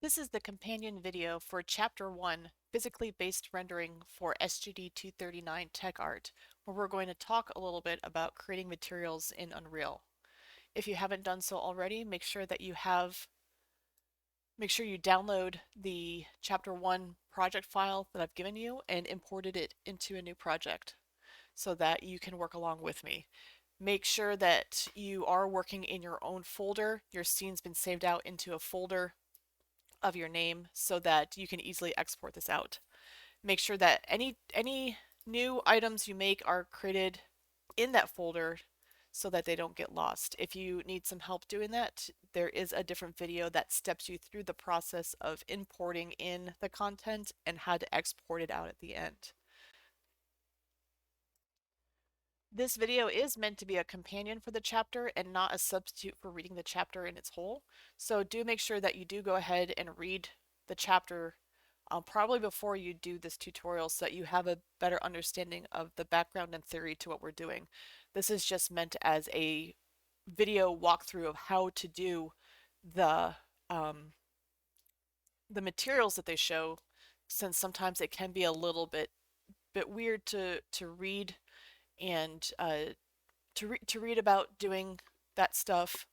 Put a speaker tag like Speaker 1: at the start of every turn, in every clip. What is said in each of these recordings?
Speaker 1: This is the companion video for Chapter 1, Physically Based Rendering for SGD 239 Tech Art, where we're going to talk a little bit about creating materials in Unreal. If you haven't done so already, make sure you download the Chapter 1 project file that I've given you and imported it into a new project so that you can work along with me. Make sure that you are working in your own folder. Your scene's been saved out into a folder of your name so that you can easily export this out. Make sure that any new items you make are created in that folder so that they don't get lost. If you need some help doing that, there is a different video that steps you through the process of importing in the content and how to export it out at the end. This video is meant to be a companion for the chapter and not a substitute for reading the chapter in its whole. So do make sure that you do go ahead and read the chapter probably before you do this tutorial so that you have a better understanding of the background and theory to what we're doing. This is just meant as a video walkthrough of how to do the um, the materials that they show, since sometimes it can be a little bit weird to read and to read about doing that stuff.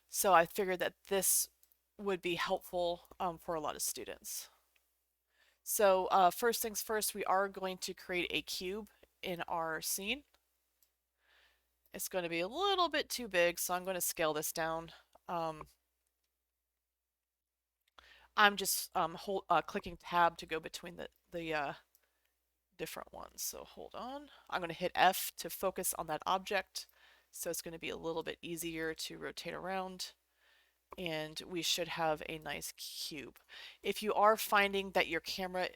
Speaker 1: So I figured that this would be helpful for a lot of students. So first things first, we are going to create a cube in our scene. It's going to be a little bit too big, so I'm going to scale this down. I'm just clicking tab to go between the different ones. So hold on. I'm going to hit F to focus on that object. So it's going to be a little bit easier to rotate around. And we should have a nice cube. If you are finding that your camera,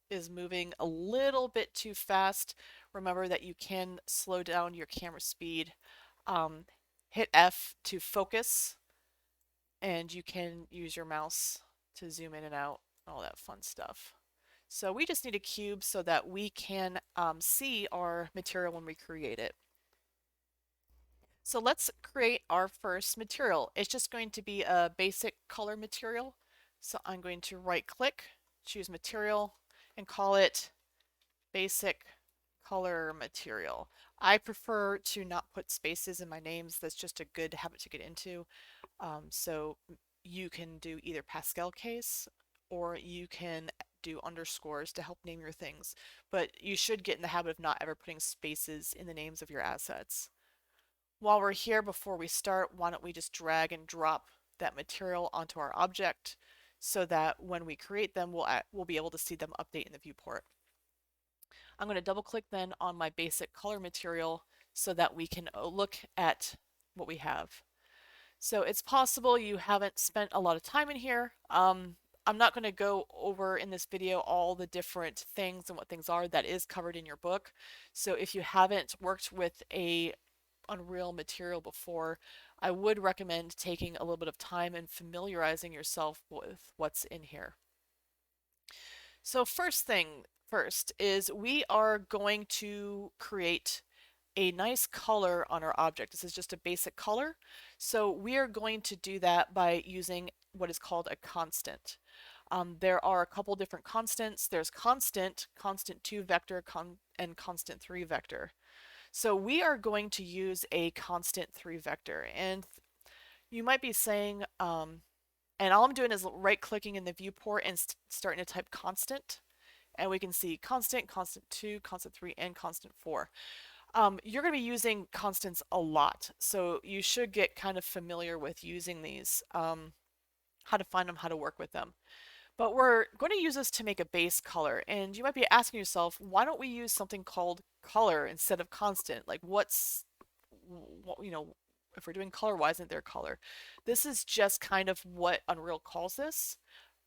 Speaker 1: is moving a little bit too fast, remember that you can slow down your camera speed. Hit F to focus, and you can use your mouse to zoom in and out, all that fun stuff. So we just need a cube so that we can see our material when we create it. So let's create our first material. It's just going to be a basic color material. So I'm going to right click, choose material, and call it basic color material. I prefer to not put spaces in my names. That's just a good habit to get into. So you can do either Pascal case or you can do underscores to help name your things. But you should get in the habit of not ever putting spaces in the names of your assets. While we're here, before we start, why don't we just drag and drop that material onto our object so that when we create them, we'll be able to see them update in the viewport. I'm going to double click then on my basic color material so that we can look at what we have. So it's possible you haven't spent a lot of time in here. I'm not going to go over in this video all the different things and what things are. That is covered in your book. So if you haven't worked with a Unreal material before, I would recommend taking a little bit of time and familiarizing yourself with what's in here. So first thing first is we are going to create a nice color on our object. This is just a basic color. So we are going to do that by using what is called a constant. There are a couple different constants. There's constant 2 vector, and constant 3 vector. So we are going to use a constant 3 vector, and you might be saying, and all I'm doing is right clicking in the viewport and starting to type constant, and we can see constant, constant 2, constant 3, and constant 4. You're going to be using constants a lot, so you should get kind of familiar with using these, how to find them, how to work with them. But we're going to use this to make a base color, and you might be asking yourself, why don't we use something called color instead of constant? Like if we're doing color, why isn't there color? This is just kind of what Unreal calls this.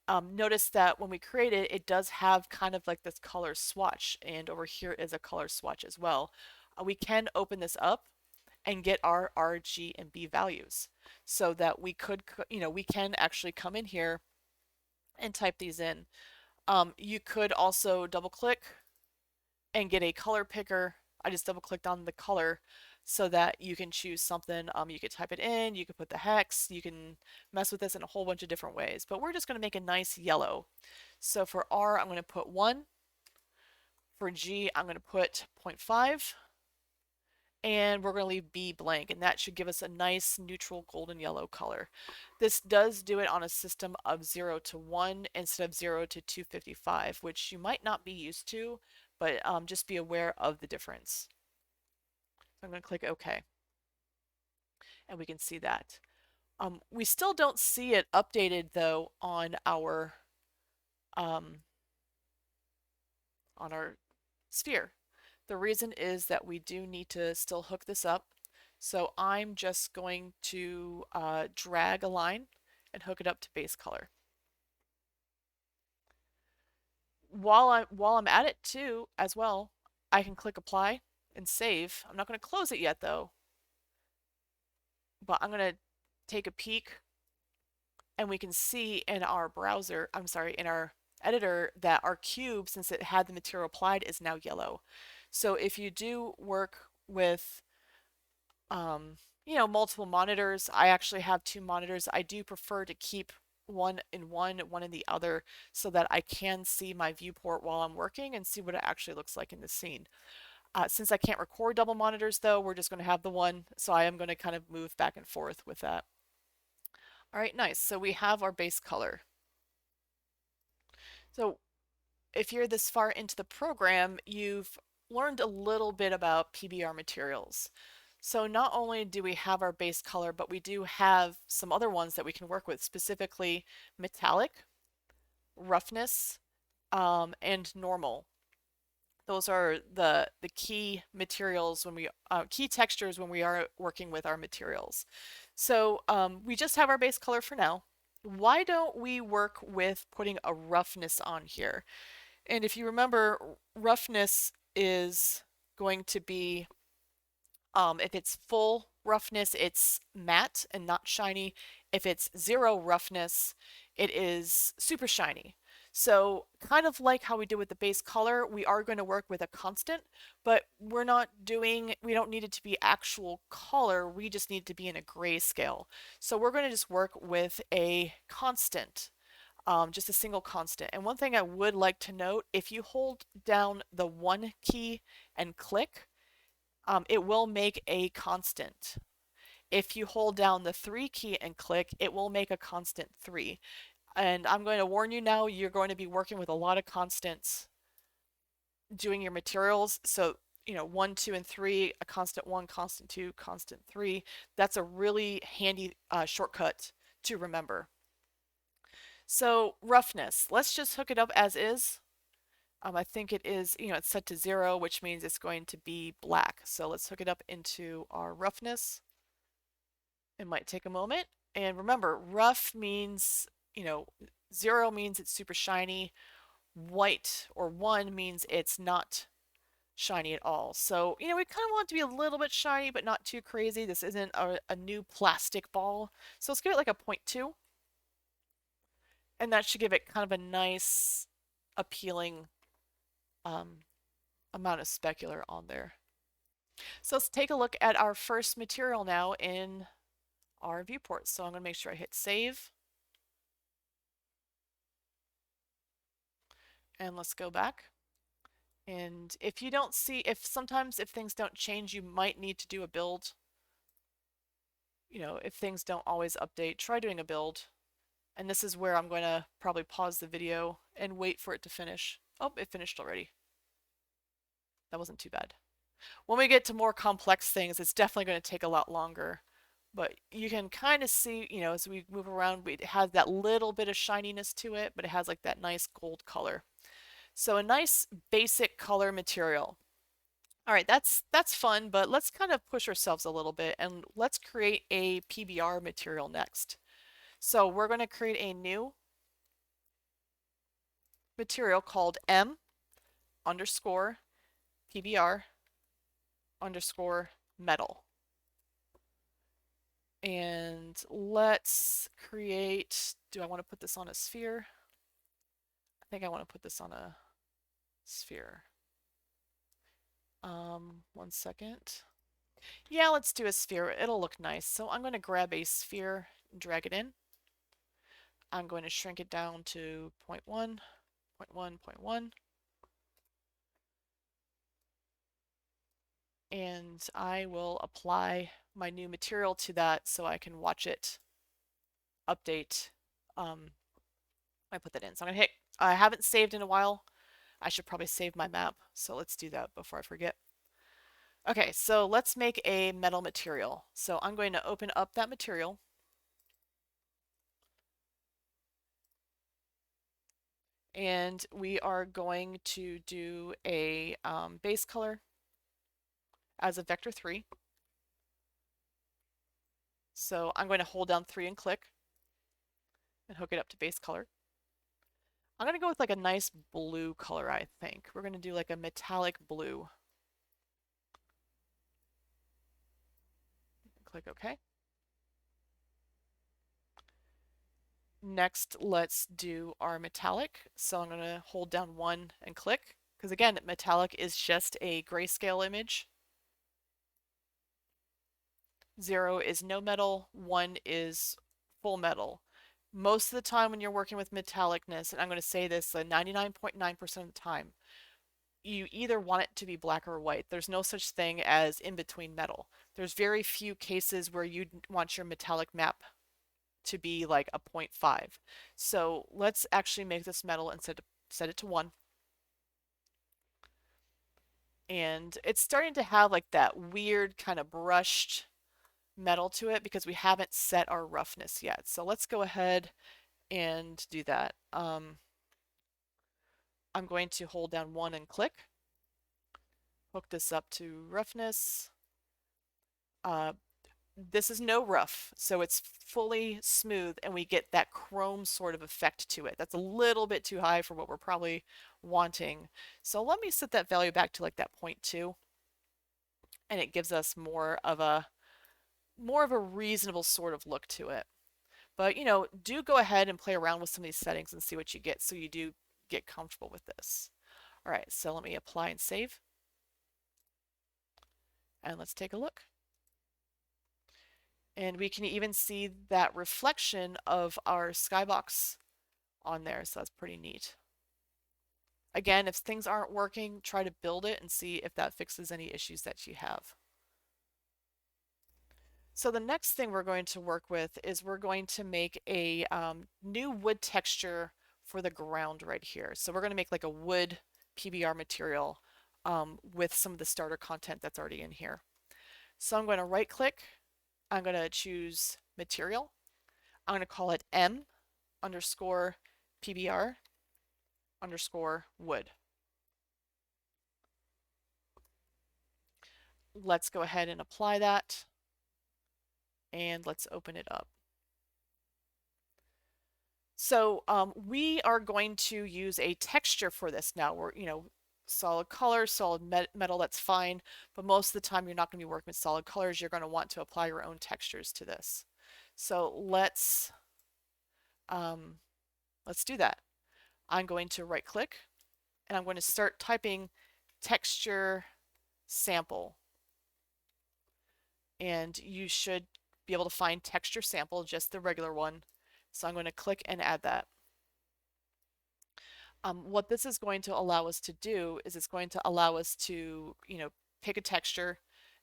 Speaker 1: Notice that when we create it, it does have kind of like this color swatch, and over here is a color swatch as well. We can open this up and get our R, G, and B values so that we can actually come in here and type these in. You could also double click and get a color picker. I just double clicked on the color so that you can choose something. You could type it in, you could put the hex, you can mess with this in a whole bunch of different ways, but we're just going to make a nice yellow. So for R, I'm going to put 1. For G, I'm going to put 0.5. And we're going to leave B blank, and that should give us a nice neutral golden yellow color. This does do it on a system of 0 to 1 instead of 0 to 255, which you might not be used to, but just be aware of the difference. So I'm going to click OK, and we can see that. We still don't see it updated though on our sphere. The reason is that we do need to still hook this up. So I'm just going to drag a line and hook it up to base color. While I'm at it too, as well, I can click apply and save. I'm not going to close it yet though, but I'm going to take a peek, and we can see in our browser, in our editor, that our cube, since it had the material applied, is now yellow. So if you do work with multiple monitors, I actually have 2 monitors. I do prefer to keep one in the other, so that I can see my viewport while I'm working and see what it actually looks like in the scene. Since I can't record double monitors though, we're just going to have the one, so I am going to kind of move back and forth with that. All right, nice. So we have our base color. So if you're this far into the program, you've learned a little bit about PBR materials. So not only do we have our base color, but we do have some other ones that we can work with, specifically metallic, roughness, and normal. Those are the key materials when we key textures when we are working with our materials. So we just have our base color for now. Why don't we work with putting a roughness on here? And if you remember, roughness is going to be, if it's full roughness, it's matte and not shiny. If it's 0 roughness, it is super shiny. So kind of like how we did with the base color, we are going to work with a constant, but we don't need it to be actual color, we just need it to be in a grayscale. So we're going to just work with a constant. Just a single constant. And one thing I would like to note, if you hold down the 1 key and click, it will make a constant. If you hold down the 3 key and click, it will make a constant 3. And I'm going to warn you now, you're going to be working with a lot of constants doing your materials. So 1, 2, and 3, a constant 1, constant 2, constant 3. That's a really handy shortcut to remember. So roughness, let's just hook it up as is. I think it is, it's set to 0, which means it's going to be black. So let's hook it up into our roughness. It might take a moment. And remember, rough means, 0 means it's super shiny. White or 1 means it's not shiny at all. So, we kind of want it to be a little bit shiny, but not too crazy. This isn't a new plastic ball. So let's give it like a 0.2. And that should give it kind of a nice, appealing amount of specular on there. So let's take a look at our first material now in our viewport. So I'm going to make sure I hit save. And let's go back. And if you don't see, sometimes if things don't change, you might need to do a build. If things don't always update, try doing a build. And this is where I'm going to probably pause the video and wait for it to finish. Oh, it finished already. That wasn't too bad. When we get to more complex things, it's definitely going to take a lot longer. But you can kind of see, as we move around, it has that little bit of shininess to it, but it has like that nice gold color. So a nice basic color material. All right, that's fun, but let's kind of push ourselves a little bit and let's create a PBR material next. So we're going to create a new material called M underscore PBR underscore metal. And let's create, do I want to put this on a sphere? I think I want to put this on a sphere. 1 second. Yeah, let's do a sphere. It'll look nice. So I'm going to grab a sphere and drag it in. I'm going to shrink it down to 0 0.1, 0 0.1, 0 0.1. And I will apply my new material to that so I can watch it update. I put that in. So I'm going to hit, I haven't saved in a while. I should probably save my map. So let's do that before I forget. Okay, so let's make a metal material. So I'm going to open up that material. And we are going to do a base color as a vector 3. So I'm going to hold down 3 and click and hook it up to base color. I'm going to go with like a nice blue color, I think. We're going to do like a metallic blue. Click OK. Next, let's do our metallic. So I'm going to hold down 1 and click, because again, metallic is just a grayscale image. 0 is no metal, 1 is full metal. Most of the time when you're working with metallicness, and I'm going to say this 99.9% of the time, you either want it to be black or white. There's no such thing as in between metal. There's very few cases where you want your metallic map to be like a 0.5. So let's actually make this metal and set it to 1. And it's starting to have like that weird kind of brushed metal to it because we haven't set our roughness yet. So let's go ahead and do that. I'm going to hold down 1 and click. Hook this up to roughness. This is no rough, so it's fully smooth and we get that chrome sort of effect to it. That's a little bit too high for what we're probably wanting. So let me set that value back to like that 0.2, and it gives us more of a reasonable sort of look to it. But do go ahead and play around with some of these settings and see what you get so you do get comfortable with this. All right, so let me apply and save. And let's take a look. And we can even see that reflection of our skybox on there, so that's pretty neat. Again, if things aren't working, try to build it and see if that fixes any issues that you have. So the next thing we're going to work with is we're going to make a new wood texture for the ground right here. So we're going to make like a wood PBR material with some of the starter content that's already in here. So I'm going to right click. I'm going to choose material. I'm going to call it M underscore PBR underscore wood. Let's go ahead and apply that. And let's open it up. So we are going to use a texture for this now. We're, solid color, solid metal, that's fine. But most of the time you're not going to be working with solid colors. You're going to want to apply your own textures to this. So let's do that. I'm going to right click and I'm going to start typing texture sample. And you should be able to find texture sample, just the regular one. So I'm going to click and add that. What this is going to allow us to do is it's going to allow us to, pick a texture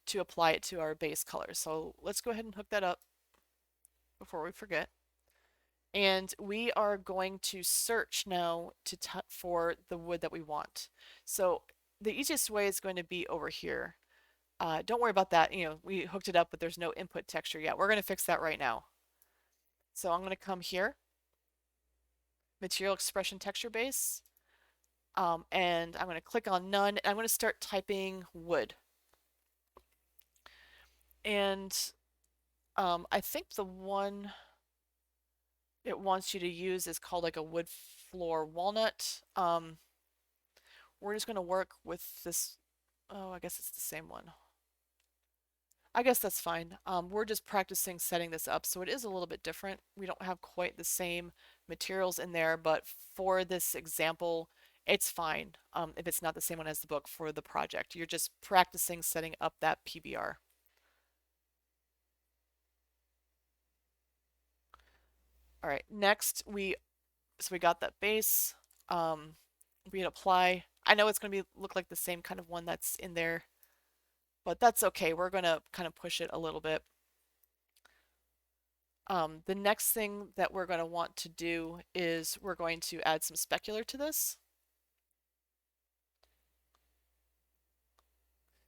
Speaker 1: to apply it to our base color. So let's go ahead and hook that up before we forget. And we are going to search now for the wood that we want. So the easiest way is going to be over here. Don't worry about that. We hooked it up, but there's no input texture yet. We're going to fix that right now. So I'm going to come here, material expression texture base, and I'm going to click on none, and I'm going to start typing wood. And I think the one it wants you to use is called like a wood floor walnut. We're just going to work with this. Oh, I guess it's the same one. I guess that's fine. We're just practicing setting this up, so it is a little bit different. We don't have quite the same materials in there, but for this example, it's fine if it's not the same one as the book for the project. You're just practicing setting up that PBR. All right, next so we got that base. We hit apply. I know it's going to be look like the same kind of one that's in there, but that's okay. We're going to kind of push it a little bit. The next thing that we're going to want to do is we're going to add some specular to this.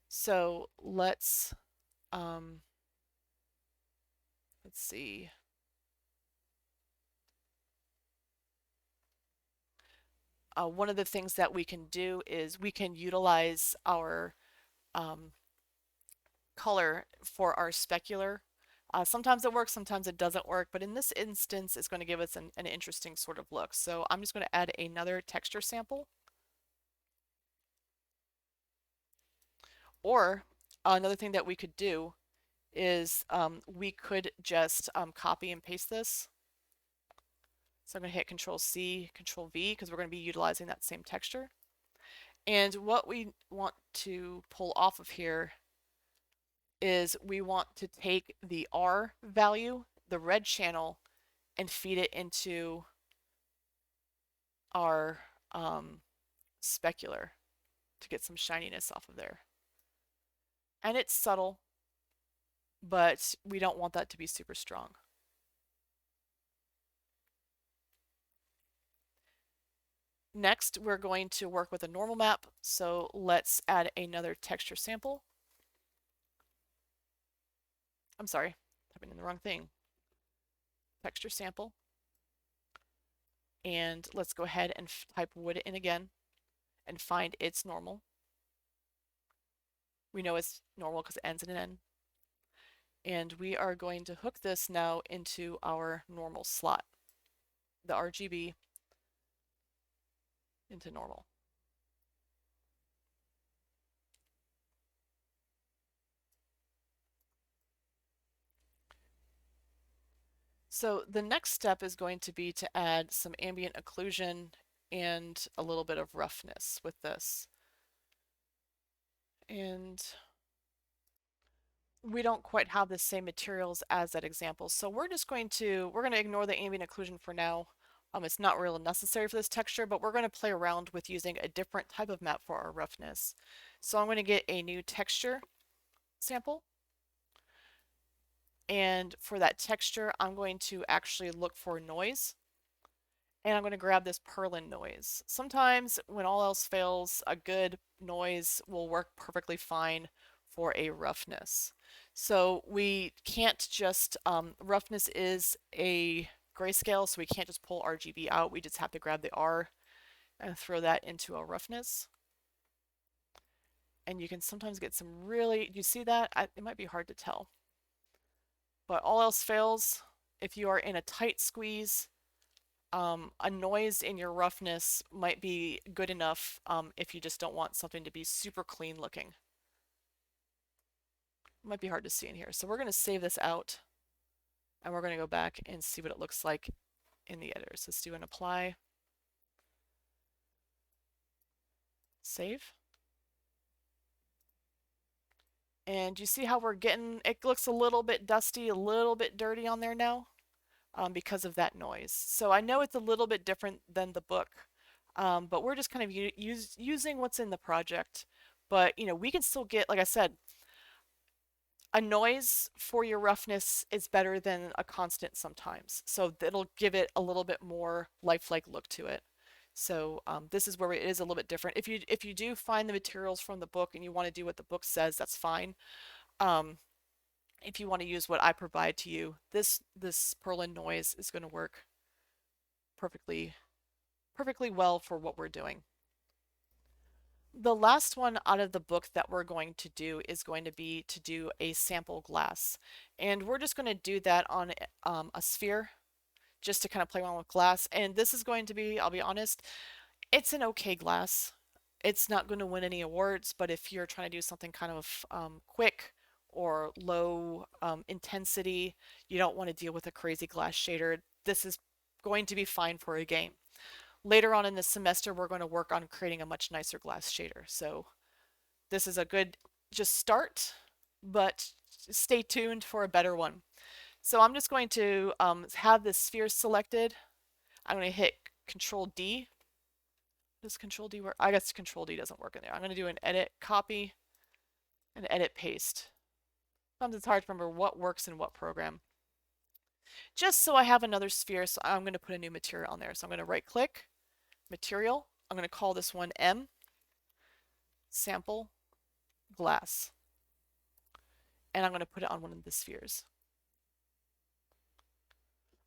Speaker 1: So let's see. One of the things that we can do is we can utilize our color for our specular. Sometimes it works, sometimes it doesn't work, but in this instance, it's going to give us an interesting sort of look. So I'm just going to add another texture sample. Or another thing that we could do is we could just copy and paste this. So I'm going to hit Control C, Control V, because we're going to be utilizing that same texture. And what we want to pull off of here is we want to take the R value, the red channel, and feed it into our specular to get some shininess off of there. And it's subtle, but we don't want that to be super strong. Next, we're going to work with a normal map, so let's add another texture sample. I'm sorry, typing in the wrong thing. Texture sample. And let's go ahead and type wood in again and find its normal. We know it's normal because it ends in an N. And we are going to hook this now into our normal slot, the RGB into normal. So the next step is going to be to add some ambient occlusion and a little bit of roughness with this. And we don't quite have the same materials as that example. So we're going to ignore the ambient occlusion for now. It's not really necessary for this texture, but we're going to play around with using a different type of map for our roughness. So I'm going to get a new texture sample. And for that texture, I'm going to actually look for noise. And I'm going to grab this Perlin noise. Sometimes when all else fails, a good noise will work perfectly fine for a roughness. So we can't just, roughness is a grayscale, so we can't just pull RGB out. We just have to grab the R and throw that into a roughness. And you can sometimes get some really, you see that? It might be hard to tell. But all else fails, if you are in a tight squeeze, a noise in your roughness might be good enough if you just don't want something to be super clean looking. It might be hard to see in here. So we're going to save this out and we're going to go back and see what it looks like in the editor. So let's do an apply, save. And you see how we're getting, it looks a little bit dusty, a little bit dirty on there now because of that noise. So I know it's a little bit different than the book, but we're just kind of using what's in the project. But, you know, we can still get, like I said, a noise for your roughness is better than a constant sometimes. So it'll give it a little bit more lifelike look to it. So this is where it is a little bit different. If you do find the materials from the book and you want to do what the book says, that's fine. If you want to use what I provide to you, this Perlin noise is going to work perfectly well for what we're doing. The last one out of the book that we're going to do is going to be to do a sample glass. And we're just going to do that on a sphere just to kind of play around with glass. And this is going to be, I'll be honest, it's an okay glass. It's not going to win any awards, but if you're trying to do something kind of quick or low intensity, you don't want to deal with a crazy glass shader, this is going to be fine for a game. Later on in the semester, we're going to work on creating a much nicer glass shader. So this is a good just start, but stay tuned for a better one. So I'm just going to have this sphere selected. I'm going to hit Control D. Does Control D work? I guess Control D doesn't work in there. I'm going to do an edit copy and edit paste. Sometimes it's hard to remember what works in what program. Just so I have another sphere, so I'm going to put a new material on there. So I'm going to right click, material. I'm going to call this one M, sample, glass. And I'm going to put it on one of the spheres.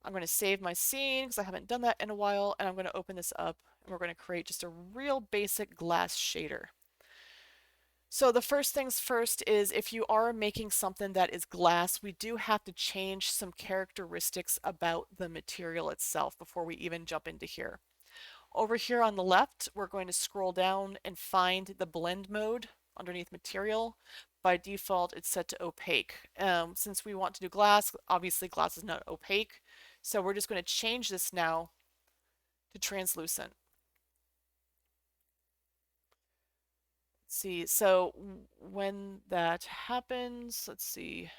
Speaker 1: I'm going to save my scene because I haven't done that in a while, and I'm going to open this up, and we're going to create just a real basic glass shader. So the first things first is if you are making something that is glass, we do have to change some characteristics about the material itself before we even jump into here. Over here on the left, we're going to scroll down and find the blend mode underneath material. By default, it's set to opaque. Since we want to do glass, obviously glass is not opaque. So we're just going to change this now to translucent. Let's see, so when that happens, let's see.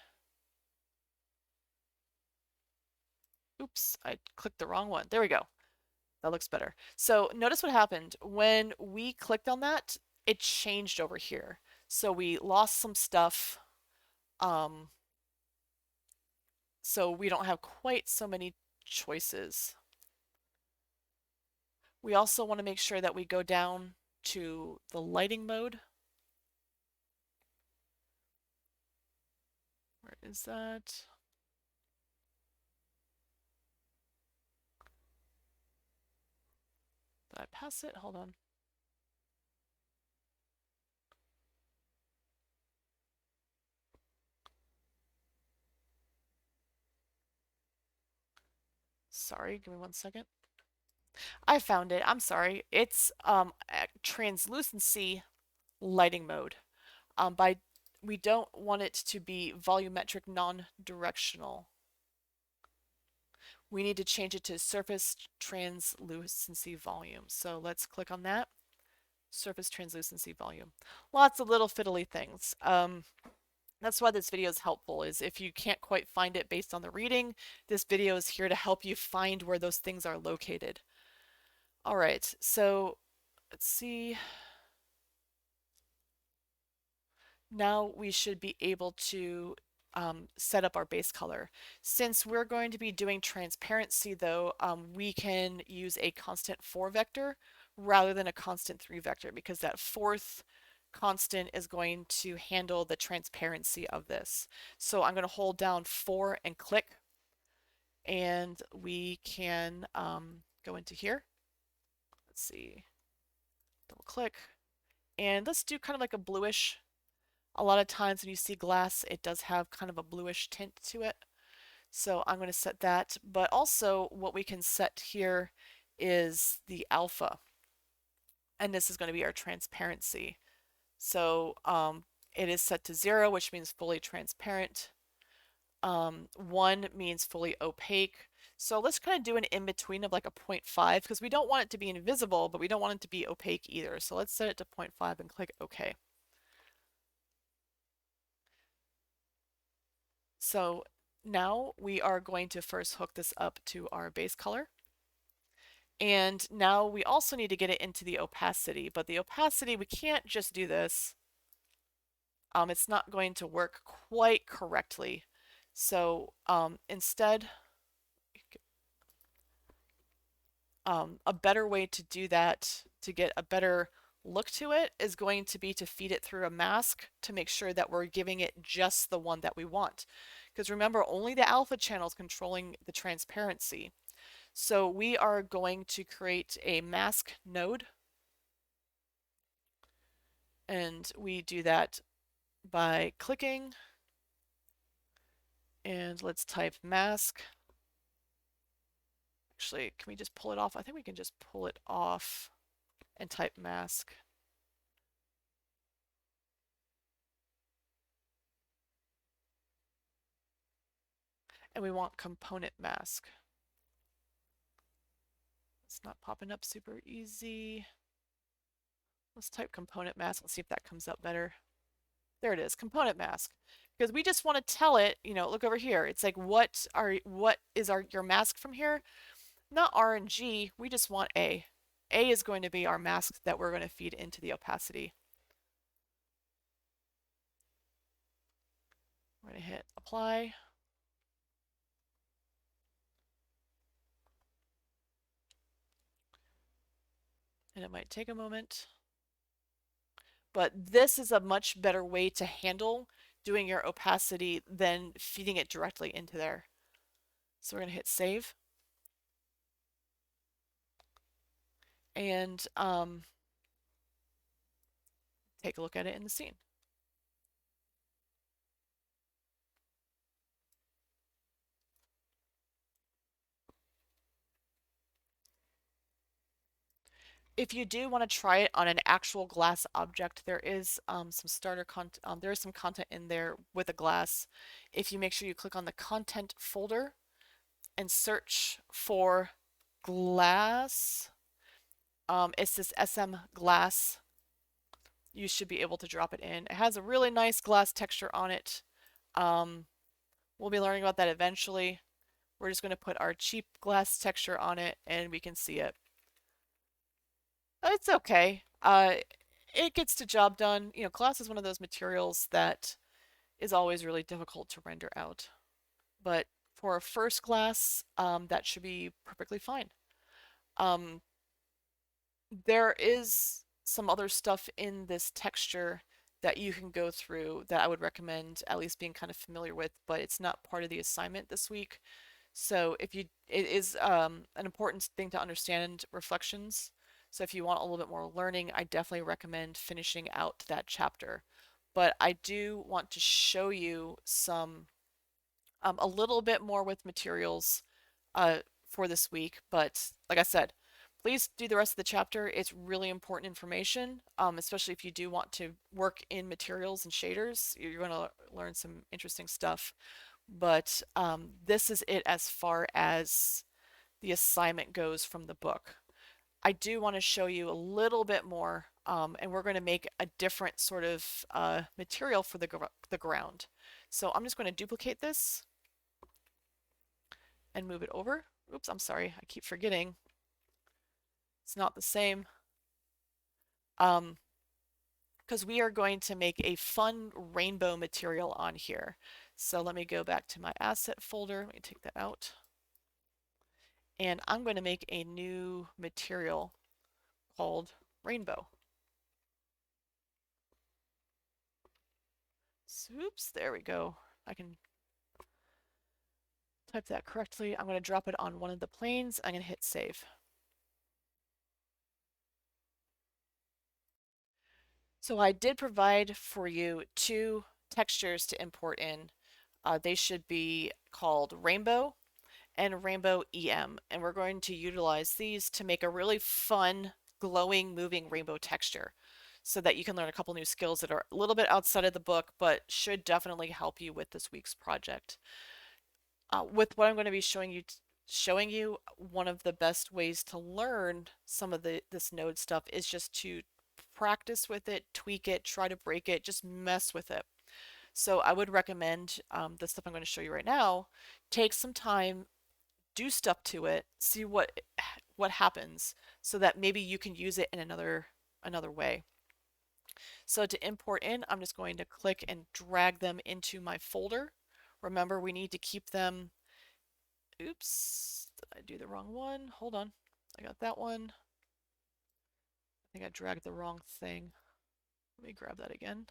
Speaker 1: Oops, I clicked the wrong one. There we go. That looks better. So notice what happened. When we clicked on that, it changed over here. So we lost some stuff. So we don't have quite so many choices. We also want to make sure that we go down to the lighting mode. Where is that? Did I pass it? Hold on. Sorry, give me 1 second. I found it. I'm sorry. It's translucency lighting mode. We don't want it to be volumetric non-directional. We need to change it to surface translucency volume. So let's click on that. Surface translucency volume. Lots of little fiddly things. That's why this video is helpful, is if you can't quite find it based on the reading, this video is here to help you find where those things are located. All right, so let's see. Now we should be able to set up our base color. Since we're going to be doing transparency though, we can use a constant 4 vector rather than a constant 3 vector because that fourth constant is going to handle the transparency of this. So I'm going to hold down 4 and click, and we can go into here. Let's see, double click, and let's do kind of like a bluish. A lot of times when you see glass, it does have kind of a bluish tint to it. So I'm going to set that, but also what we can set here is the alpha. And this is going to be our transparency. So it is set to 0, which means fully transparent. 1 means fully opaque. So let's kind of do an in-between of like a 0.5 because we don't want it to be invisible, but we don't want it to be opaque either. So let's set it to 0.5 and click OK. So now we are going to first hook this up to our base color. And now we also need to get it into the opacity, but the opacity, we can't just do this. It's not going to work quite correctly. So instead, a better way to do that, to get a better look to it, is going to be to feed it through a mask to make sure that we're giving it just the one that we want. Because remember, only the alpha channel is controlling the transparency. So we are going to create a mask node. And we do that by clicking. And let's type mask. Actually, can we just pull it off? I think we can just pull it off and type mask. And we want component mask. It's not popping up super easy. Let's type component mask. Let's see if that comes up better. There it is, component mask. Because we just want to tell it, look over here. It's like, what is your mask from here? Not R and G, we just want A. A is going to be our mask that we're going to feed into the opacity. We're going to hit apply. And it might take a moment. But this is a much better way to handle doing your opacity than feeding it directly into there. So we're going to hit save. And take a look at it in the scene. If you do want to try it on an actual glass object, there is some starter content. There is some content in there with a glass. If you make sure you click on the content folder and search for glass, it's this SM glass. You should be able to drop it in. It has a really nice glass texture on it. We'll be learning about that eventually. We're just going to put our cheap glass texture on it and we can see it. It's okay. It gets the job done. Glass is one of those materials that is always really difficult to render out. But for a first glass, that should be perfectly fine. There is some other stuff in this texture that you can go through that I would recommend at least being kind of familiar with, but it's not part of the assignment this week. So it is an important thing to understand reflections. So if you want a little bit more learning, I definitely recommend finishing out that chapter. But I do want to show you some a little bit more with materials for this week. But like I said, please do the rest of the chapter. It's really important information, especially if you do want to work in materials and shaders. You're going to learn some interesting stuff. But this is it as far as the assignment goes from the book. I do want to show you a little bit more, and we're going to make a different sort of material for the ground. So I'm just going to duplicate this and move it over. Oops, I'm sorry, I keep forgetting. It's not the same. Because we are going to make a fun rainbow material on here. So let me go back to my asset folder. Let me take that out. And I'm going to make a new material called rainbow. Oops, there we go. I can type that correctly. I'm going to drop it on one of the planes. I'm going to hit save. So I did provide for you two textures to import in. They should be called Rainbow and Rainbow EM, and we're going to utilize these to make a really fun, glowing, moving rainbow texture so that you can learn a couple new skills that are a little bit outside of the book, but should definitely help you with this week's project. With what I'm going to be showing you, one of the best ways to learn some of this node stuff is just to practice with it, tweak it, try to break it, just mess with it. So I would recommend the stuff I'm going to show you right now. Take some time, do stuff to it, see what happens, so that maybe you can use it in another way. So to import in, I'm just going to click and drag them into my folder. Remember, we need to keep them. Oops, did I do the wrong one? Hold on, I got that one. I think I dragged the wrong thing. Let me grab that again.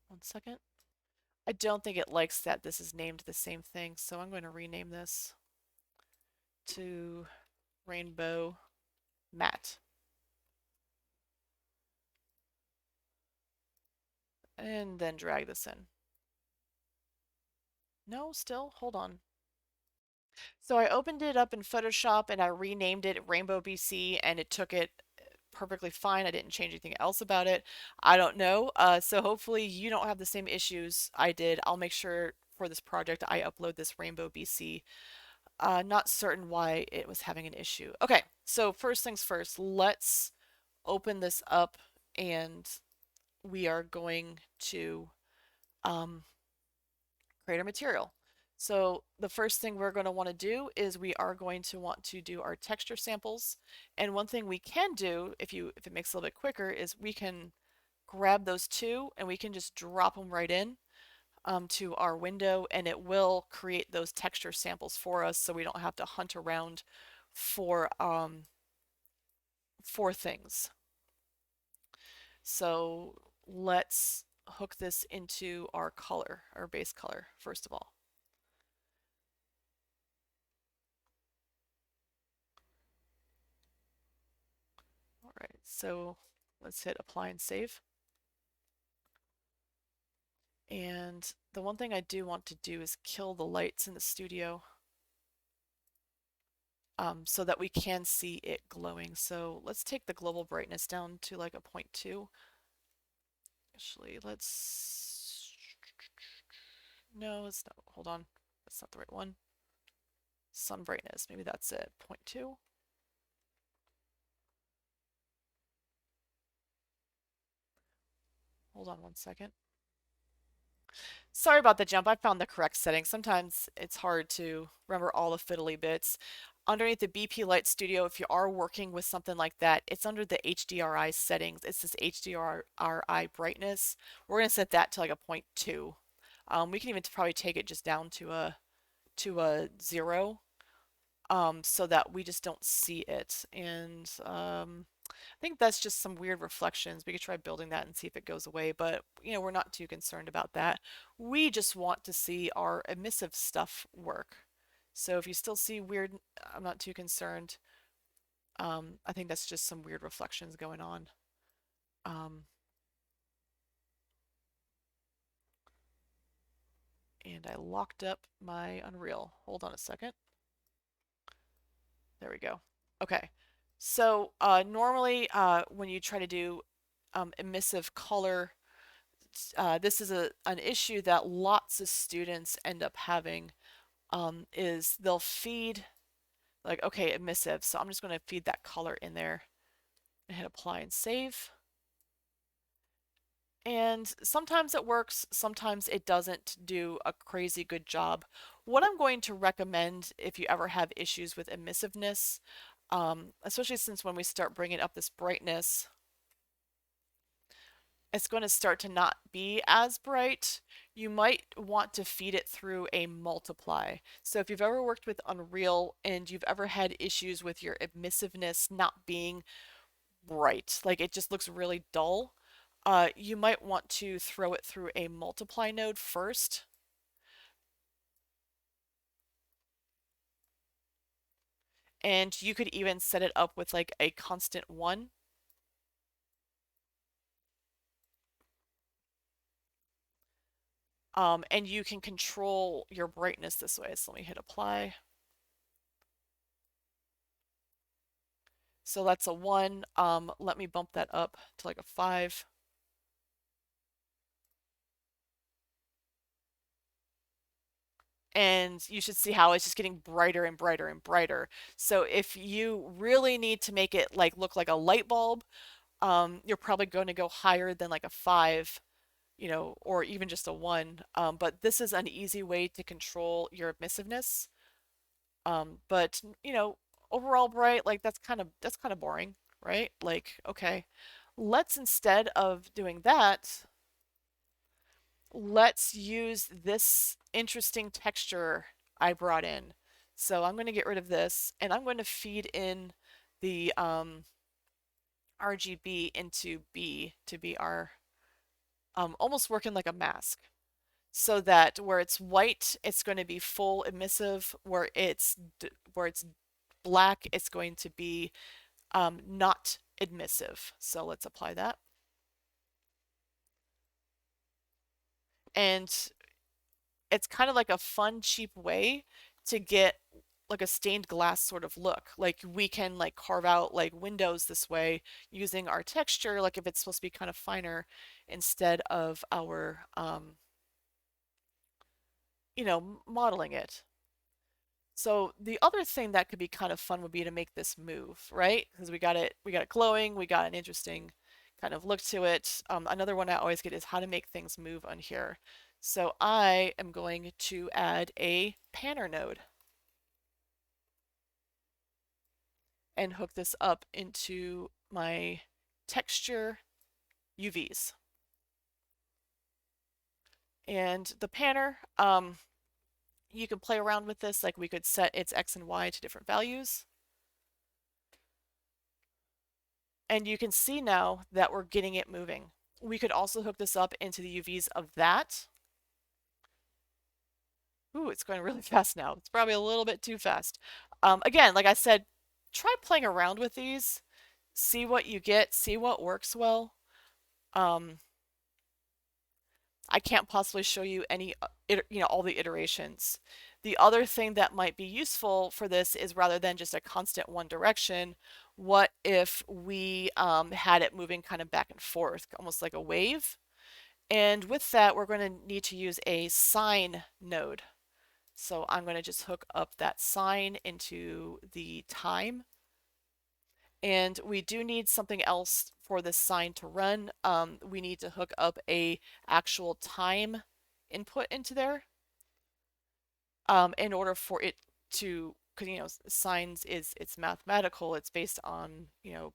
Speaker 1: One second. I don't think it likes that this is named the same thing, so I'm going to rename this to Rainbow Matte. And then drag this in. No, still, hold on. So I opened it up in Photoshop and I renamed it Rainbow BC and it took it perfectly fine. I didn't change anything else about it. I don't know. So hopefully you don't have the same issues I did. I'll make sure for this project I upload this Rainbow BC. Not certain why it was having an issue. Okay, so first things first, let's open this up and we are going to um, create our material. So the first thing we're going to want to do is we are going to want to do our texture samples. And one thing we can do, if it makes it a little bit quicker, is we can grab those two and we can just drop them right in to our window, and it will create those texture samples for us, so we don't have to hunt around for things. So let's hook this into our color, our base color, first of all. All right, so let's hit apply and save. And the one thing I do want to do is kill the lights in the studio so that we can see it glowing. So let's take the global brightness down to like a 0.2. Actually, let's... No, it's not. Hold on. That's not the right one. Sun brightness. Maybe that's it. 0.2. Hold on one second. Sorry about the jump. I found the correct setting. Sometimes it's hard to remember all the fiddly bits. Underneath the BP Light Studio, if you are working with something like that, it's under the HDRI settings. It's this HDRI brightness. We're going to set that to like a 0.2. We can even probably take it just down to a 0, so that we just don't see it. And I think that's just some weird reflections. We could try building that and see if it goes away, but we're not too concerned about that. We just want to see our emissive stuff work. So if you still see weird, I'm not too concerned. I think that's just some weird reflections going on. And I locked up my Unreal. Hold on a second. There we go. Okay. So normally when you try to do emissive color, this is an issue that lots of students end up having, is they'll feed, like, okay, emissive, so I'm just going to feed that color in there and hit apply and save. And sometimes it works, sometimes it doesn't do a crazy good job. What I'm going to recommend if you ever have issues with emissiveness, especially since when we start bringing up this brightness, it's going to start to not be as bright. You might want to feed it through a multiply. So if you've ever worked with Unreal and you've ever had issues with your emissiveness not being bright, like it just looks really dull, you might want to throw it through a multiply node first. And you could even set it up with like a constant 1. And you can control your brightness this way. So let me hit apply. So that's a 1. Let me bump that up to like a 5. And you should see how it's just getting brighter and brighter and brighter. So if you really need to make it like look like a light bulb, you're probably going to go higher than like a 5, or even just a 1. But this is an easy way to control your emissiveness. But overall bright, like that's kind of boring, right? Like, okay, let's, instead of doing that, let's use this interesting texture I brought in. So I'm going to get rid of this, and I'm going to feed in the RGB into B to be our almost working like a mask. So that where it's white, it's going to be full emissive. Where it's black, it's going to be not emissive. So let's apply that. And it's kind of like a fun, cheap way to get like a stained glass sort of look. Like we can like carve out like windows this way using our texture, like if it's supposed to be kind of finer, instead of our modeling it. So the other thing that could be kind of fun would be to make this move, right? Because we got it glowing, we got an interesting kind of look to it. Another one I always get is how to make things move on here. So I am going to add a panner node and hook this up into my texture UVs. And the panner, you can play around with this, like we could set its X and Y to different values. And you can see now that we're getting it moving. We could also hook this up into the UVs of that. Ooh, it's going really fast now. It's probably a little bit too fast. Again, like I said, try playing around with these. See what you get, see what works well. I can't possibly show you any, all the iterations. The other thing that might be useful for this is rather than just a constant one direction, what if we had it moving kind of back and forth, almost like a wave? And with that, we're going to need to use a sine node. So I'm going to just hook up that sine into the time. And we do need something else for this sine to run. We need to hook up a actual time input into there in order for it to, because sines it's mathematical, it's based on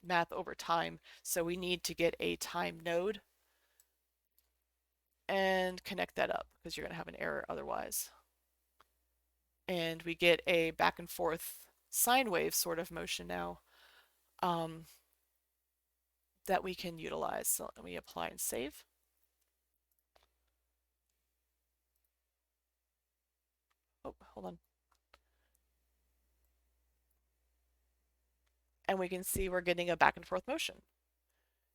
Speaker 1: math over time, so we need to get a time node and connect that up because you're going to have an error otherwise. And we get a back and forth sine wave sort of motion now that we can utilize. So let me apply and save. Oh, hold on. And we can see we're getting a back and forth motion.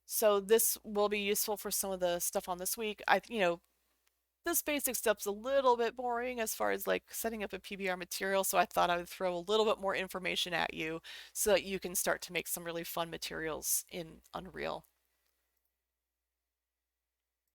Speaker 1: So this will be useful for some of the stuff on this week. This basic stuff's a little bit boring as far as like setting up a Pbr material, so I thought I would throw a little bit more information at you so that you can start to make some really fun materials in Unreal.